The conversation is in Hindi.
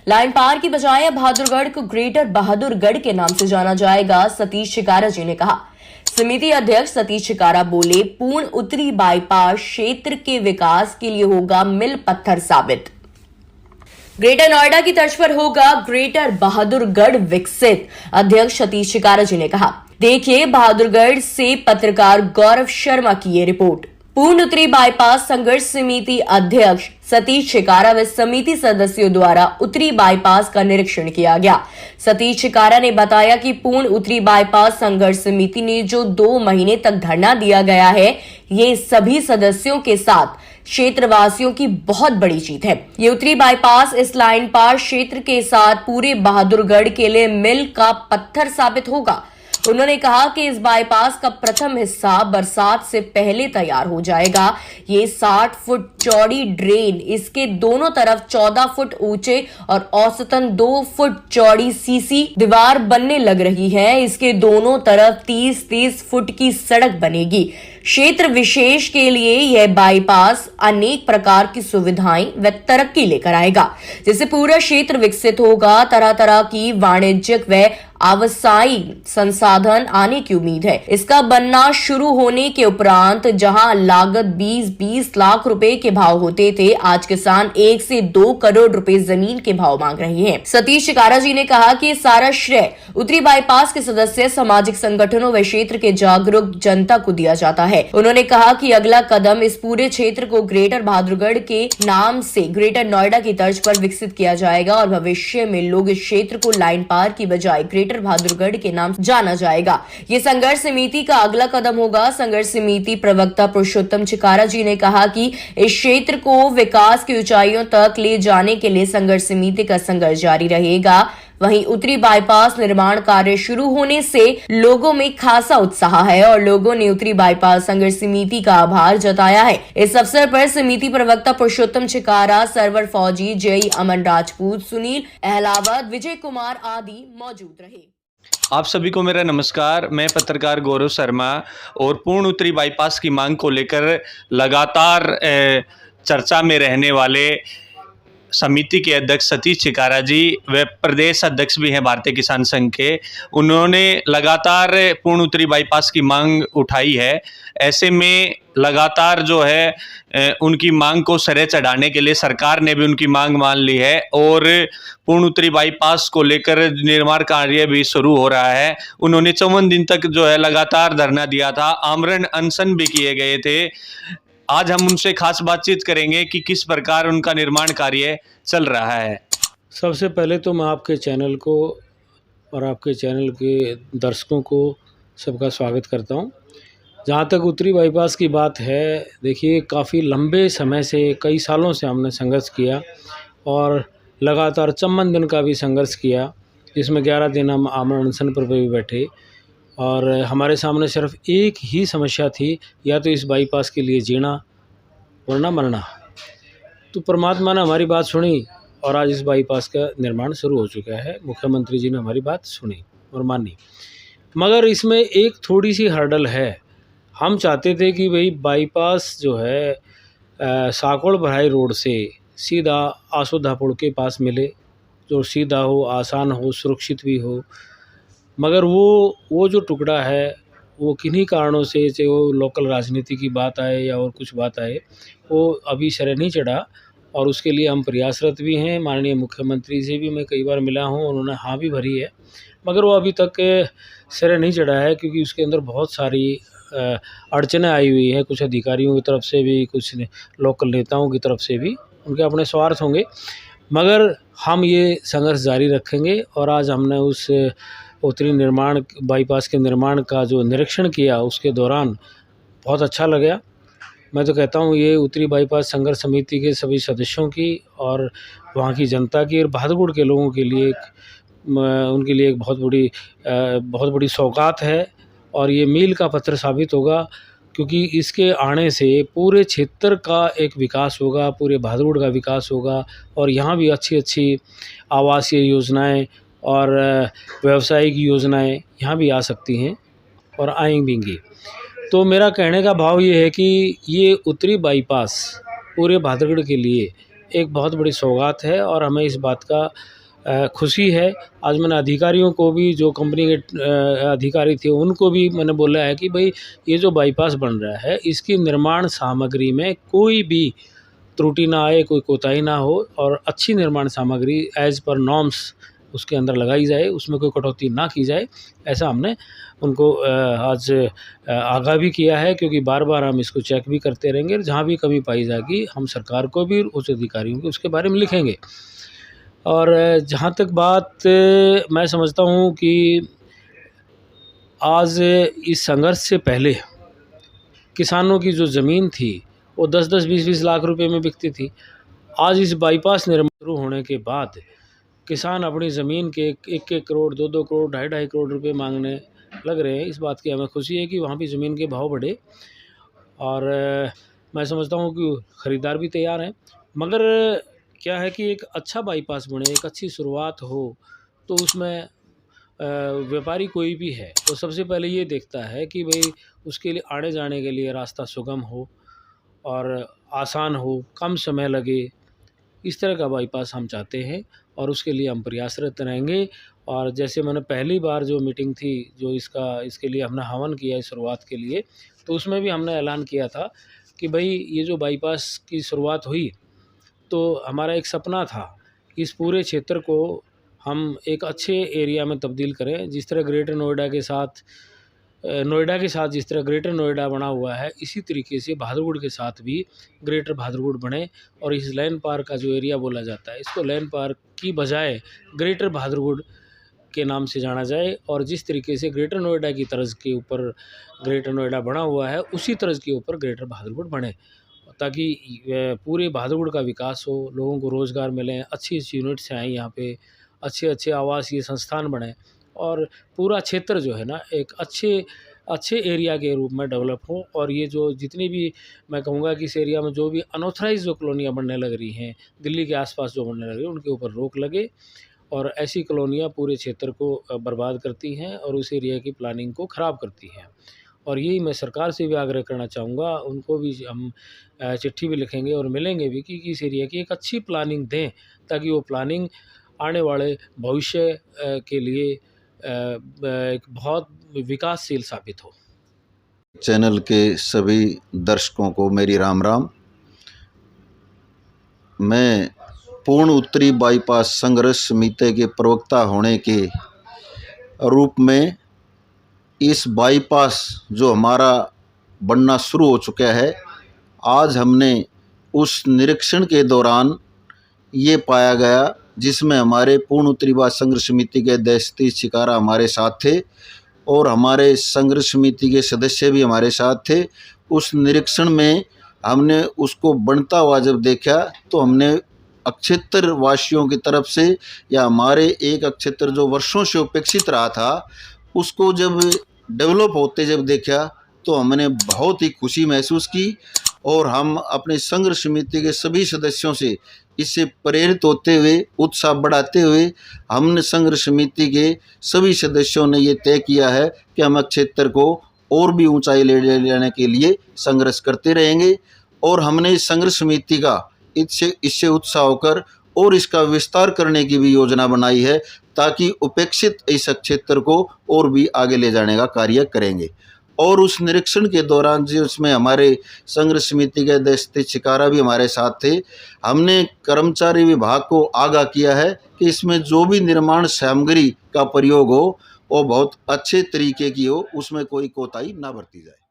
लाइन पार की बजाय बहादुरगढ़ को ग्रेटर बहादुरगढ़ के नाम से जाना जाएगा, सतीश शिकारा जी ने कहा। समिति अध्यक्ष सतीश शिकारा बोले, पूर्ण उत्तरी बाईपास क्षेत्र के विकास के लिए होगा मील पत्थर साबित। ग्रेटर नोएडा की तर्ज पर होगा ग्रेटर बहादुरगढ़ विकसित, अध्यक्ष सतीश शिकारा जी ने कहा। देखिए बहादुरगढ़ से पत्रकार गौरव शर्मा की ये रिपोर्ट। पूर्ण उत्तरी बाईपास संघर्ष समिति अध्यक्ष सतीश शिकारा व समिति सदस्यों द्वारा उत्तरी बाईपास का निरीक्षण किया गया। सतीश शिकारा ने बताया कि पूर्ण उत्तरी बाईपास संघर्ष समिति ने जो 2 महीने तक धरना दिया गया है, ये सभी सदस्यों के साथ क्षेत्रवासियों की बहुत बड़ी जीत है। ये उत्तरी बाईपास इस लाइन पार क्षेत्र के साथ पूरे बहादुरगढ़ के लिए मील का पत्थर साबित होगा। उन्होंने कहा कि इस बाईपास का प्रथम हिस्सा बरसात से पहले तैयार हो जाएगा। ये 60 फुट चौड़ी ड्रेन, इसके दोनों तरफ 14 फुट ऊंचे और औसतन 2 फुट चौड़ी सीसी दीवार बनने लग रही है। इसके दोनों तरफ 30-30 फुट की सड़क बनेगी। क्षेत्र विशेष के लिए यह बाईपास अनेक प्रकार की सुविधाएं व तरक्की लेकर आएगा, जिससे पूरा क्षेत्र विकसित होगा। तरह तरह की वाणिज्यिक व आवासीय संसाधन आने की उम्मीद है। इसका बनना शुरू होने के उपरांत जहां लागत 20-20 लाख रुपए के भाव होते थे, आज किसान 1 से 2 करोड़ रुपए जमीन के भाव मांग रहे हैं। सतीश शिकारा जी ने कहा कि सारा श्रेय उत्तरी बाईपास के सदस्य, सामाजिक संगठनों व क्षेत्र के जागरूक जनता को दिया जाता है। उन्होंने कहा कि अगला कदम इस पूरे क्षेत्र को ग्रेटर बहादुरगढ़ के नाम से ग्रेटर नोएडा की तर्ज पर विकसित किया जाएगा और भविष्य में लोग इस क्षेत्र को लाइन पार की बजाय ग्रेटर बहादुरगढ़ के नाम जाना जाएगा। ये संघर्ष समिति का अगला कदम होगा। संघर्ष समिति प्रवक्ता पुरुषोत्तम शिकारा जी ने कहा कि इस क्षेत्र को विकास की ऊंचाइयों तक ले जाने के लिए संघर्ष समिति का संघर्ष जारी रहेगा। वहीं उत्तरी बाईपास निर्माण कार्य शुरू होने से लोगों में खासा उत्साह है और लोगों ने उत्तरी बाईपास संघर्ष समिति का आभार जताया है। इस अवसर पर समिति प्रवक्ता पुरुषोत्तम शिकारा, सरवर फौजी, जय अमन राजपूत, सुनील अहलावत, विजय कुमार आदि मौजूद रहे। आप सभी को मेरा नमस्कार। मैं पत्रकार गौरव शर्मा और पूर्ण उत्तरी बाईपास की मांग को लेकर लगातार चर्चा में रहने वाले समिति के अध्यक्ष सतीश शिकारा जी व प्रदेश अध्यक्ष भी हैं भारतीय किसान संघ के, उन्होंने लगातार पूर्ण उत्तरी बाईपास की मांग उठाई है। ऐसे में लगातार जो है उनकी मांग को सरे चढ़ाने के लिए सरकार ने भी उनकी मांग मान ली है और पूर्ण उत्तरी बाईपास को लेकर निर्माण कार्य भी शुरू हो रहा है। उन्होंने 54 दिन तक जो है लगातार धरना दिया था, आमरण अनशन भी किए गए थे। आज हम उनसे खास बातचीत करेंगे कि किस प्रकार उनका निर्माण कार्य चल रहा है। सबसे पहले तो मैं आपके चैनल को और आपके चैनल के दर्शकों को सबका स्वागत करता हूं। जहां तक उत्तरी बाईपास की बात है, देखिए काफ़ी लंबे समय से, कई सालों से हमने संघर्ष किया और लगातार 54 दिन का भी संघर्ष किया, जिसमें 11 दिन हम आमरण अनशन पर भी बैठे और हमारे सामने सिर्फ एक ही समस्या थी, या तो इस बाईपास के लिए जीना वरना मरना। तो परमात्मा ने हमारी बात सुनी और आज इस बाईपास का निर्माण शुरू हो चुका है। मुख्यमंत्री जी ने हमारी बात सुनी और मानी, मगर इसमें एक थोड़ी सी हर्डल है। हम चाहते थे कि भाई बाईपास जो है साकोड़ बराई रोड से सीधा आसोधापुर के पास मिले, जो सीधा हो, आसान हो, सुरक्षित भी हो। मगर वो जो टुकड़ा है वो किन्हीं कारणों से, चाहे वो लोकल राजनीति की बात आए या और कुछ बात आए, वो अभी सिरे नहीं चढ़ा और उसके लिए हम प्रयासरत भी हैं। माननीय मुख्यमंत्री से भी मैं कई बार मिला हूँ, उन्होंने हाँ भी भरी है, मगर वो अभी तक सिरे नहीं चढ़ा है क्योंकि उसके अंदर बहुत सारी अड़चनें आई हुई हैं, कुछ अधिकारियों की तरफ से भी, कुछ लोकल नेताओं की तरफ से भी, उनके अपने स्वार्थ होंगे। मगर हम ये संघर्ष जारी रखेंगे और आज हमने उस उत्तरी निर्माण बाईपास के निर्माण का जो निरीक्षण किया उसके दौरान बहुत अच्छा लगा। मैं तो कहता हूँ ये उत्तरी बाईपास संघर्ष समिति के सभी सदस्यों की और वहाँ की जनता की और बहादुरगढ़ के लोगों के लिए उनके लिए एक बहुत बड़ी सौगात है और ये मील का पत्थर साबित होगा, क्योंकि इसके आने से पूरे क्षेत्र का एक विकास होगा, पूरे बहादुरगढ़ का विकास होगा और यहाँ भी अच्छी अच्छी आवासीय योजनाएं और व्यावसायिक योजनाएं यहाँ भी आ सकती हैं और आएंगी। तो मेरा कहने का भाव ये है कि ये उत्तरी बाईपास पूरे बहादुरगढ़ के लिए एक बहुत बड़ी सौगात है और हमें इस बात का खुशी है। आज मैंने अधिकारियों को भी, जो कंपनी के अधिकारी थे, उनको भी मैंने बोला है कि भाई ये जो बाईपास बन रहा है इसकी निर्माण सामग्री में कोई भी त्रुटि ना आए, कोई कोताही ना हो और अच्छी निर्माण सामग्री एज़ पर नॉर्म्स उसके अंदर लगाई जाए, उसमें कोई कटौती ना की जाए। ऐसा हमने उनको आज आगाह भी किया है, क्योंकि बार बार हम इसको चेक भी करते रहेंगे। जहाँ भी कमी पाई जाएगी हम सरकार को भी, उच्च अधिकारियों को उसके बारे में लिखेंगे। और जहाँ तक बात मैं समझता हूँ कि आज इस संघर्ष से पहले किसानों की जो ज़मीन थी वो 10-10, 20-20 लाख रुपए में बिकती थी। आज इस बाईपास निर्माण शुरू होने के बाद किसान अपनी ज़मीन के 1-1 करोड़, 2-2 करोड़, 2.5-2.5 करोड़ रुपए मांगने लग रहे हैं। इस बात की हमें खुशी है कि वहाँ भी ज़मीन के भाव बढ़े और मैं समझता हूँ कि ख़रीदार भी तैयार हैं। मगर क्या है कि एक अच्छा बाईपास बने, एक अच्छी शुरुआत हो, तो उसमें व्यापारी कोई भी है तो सबसे पहले ये देखता है कि भाई उसके लिए आने जाने के लिए रास्ता सुगम हो और आसान हो, कम समय लगे। इस तरह का बाईपास हम चाहते हैं और उसके लिए हम प्रयासरत रहेंगे। और जैसे मैंने पहली बार जो मीटिंग थी, जो इसके लिए हमने हवन किया है शुरुआत के लिए, तो उसमें भी हमने ऐलान किया था कि भाई ये जो बाईपास की शुरुआत हुई तो हमारा एक सपना था कि इस पूरे क्षेत्र को हम एक अच्छे एरिया में तब्दील करें। जिस तरह ग्रेटर नोएडा के साथ जिस तरह ग्रेटर नोएडा बना हुआ है, इसी तरीके से बहादुरगढ़ के साथ भी ग्रेटर बहादुरगढ़ बने और इस लैंड पार्क का जो एरिया बोला जाता है, इसको लैंड पार्क की बजाय ग्रेटर बहादुरगढ़ के नाम से जाना जाए। और जिस तरीके से ग्रेटर नोएडा की तर्ज के ऊपर ग्रेटर नोएडा बना हुआ है, उसी तर्ज के ऊपर ग्रेटर बहादुरगढ़ बने, ताकि पूरे बहादुरगढ़ का विकास हो, लोगों को रोज़गार मिलें, अच्छी यूनिट्स आएँ यहाँ पे, अच्छे आवासीय संस्थान बने और पूरा क्षेत्र जो है ना एक अच्छे एरिया के रूप में डेवलप हो। और ये जो जितनी भी, मैं कहूँगा कि इस एरिया में जो भी अनऑथराइज जो कॉलोनियाँ बनने लग रही हैं, दिल्ली के आसपास जो बनने लग रही हैं, उनके ऊपर रोक लगे। और ऐसी कॉलोनियाँ पूरे क्षेत्र को बर्बाद करती हैं और उस एरिया की प्लानिंग को ख़राब करती हैं। और यही मैं सरकार से भी आग्रह करना चाहूँगा, उनको भी हम चिट्ठी भी लिखेंगे और मिलेंगे भी कि इस एरिया की एक अच्छी प्लानिंग दें, ताकि वो प्लानिंग आने वाले भविष्य के लिए एक बहुत विकासशील साबित हो। चैनल के सभी दर्शकों को मेरी राम राम। मैं पूर्ण उत्तरी बाईपास संघर्ष समिति के प्रवक्ता होने के रूप में इस बाईपास जो हमारा बनना शुरू हो चुका है, आज हमने उस निरीक्षण के दौरान ये पाया गया, जिसमें हमारे पूर्ण उत्तरी बाईपास संघर्ष समिति के अध्यक्ष सतीश चिकारा हमारे साथ थे और हमारे संघर्ष समिति के सदस्य भी हमारे साथ थे। उस निरीक्षण में हमने उसको बनता हुआ जब देखा तो हमने अक्षेत्र वासियों की तरफ से, या हमारे एक अक्षेत्र जो वर्षों से उपेक्षित रहा था, उसको जब डेवलप होते जब देखा तो हमने बहुत ही खुशी महसूस की। और हम अपने संघर्ष समिति के सभी सदस्यों से इससे प्रेरित होते हुए, उत्साह बढ़ाते हुए, हमने संघर्ष समिति के सभी सदस्यों ने ये तय किया है कि हम क्षेत्र को और भी ऊंचाई ले जाने के लिए संघर्ष करते रहेंगे। और हमने इस संघर्ष समिति का इससे उत्साह होकर और इसका विस्तार करने की भी योजना बनाई है, ताकि उपेक्षित इस क्षेत्र को और भी आगे ले जाने का कार्य करेंगे। और उस निरीक्षण के दौरान जिसमें हमारे संघर्ष समिति के अध्यक्ष चिकारा भी हमारे साथ थे, हमने कर्मचारी विभाग को आगाह किया है कि इसमें जो भी निर्माण सामग्री का प्रयोग हो वो बहुत अच्छे तरीके की हो, उसमें कोई कोताही ना बरती जाए।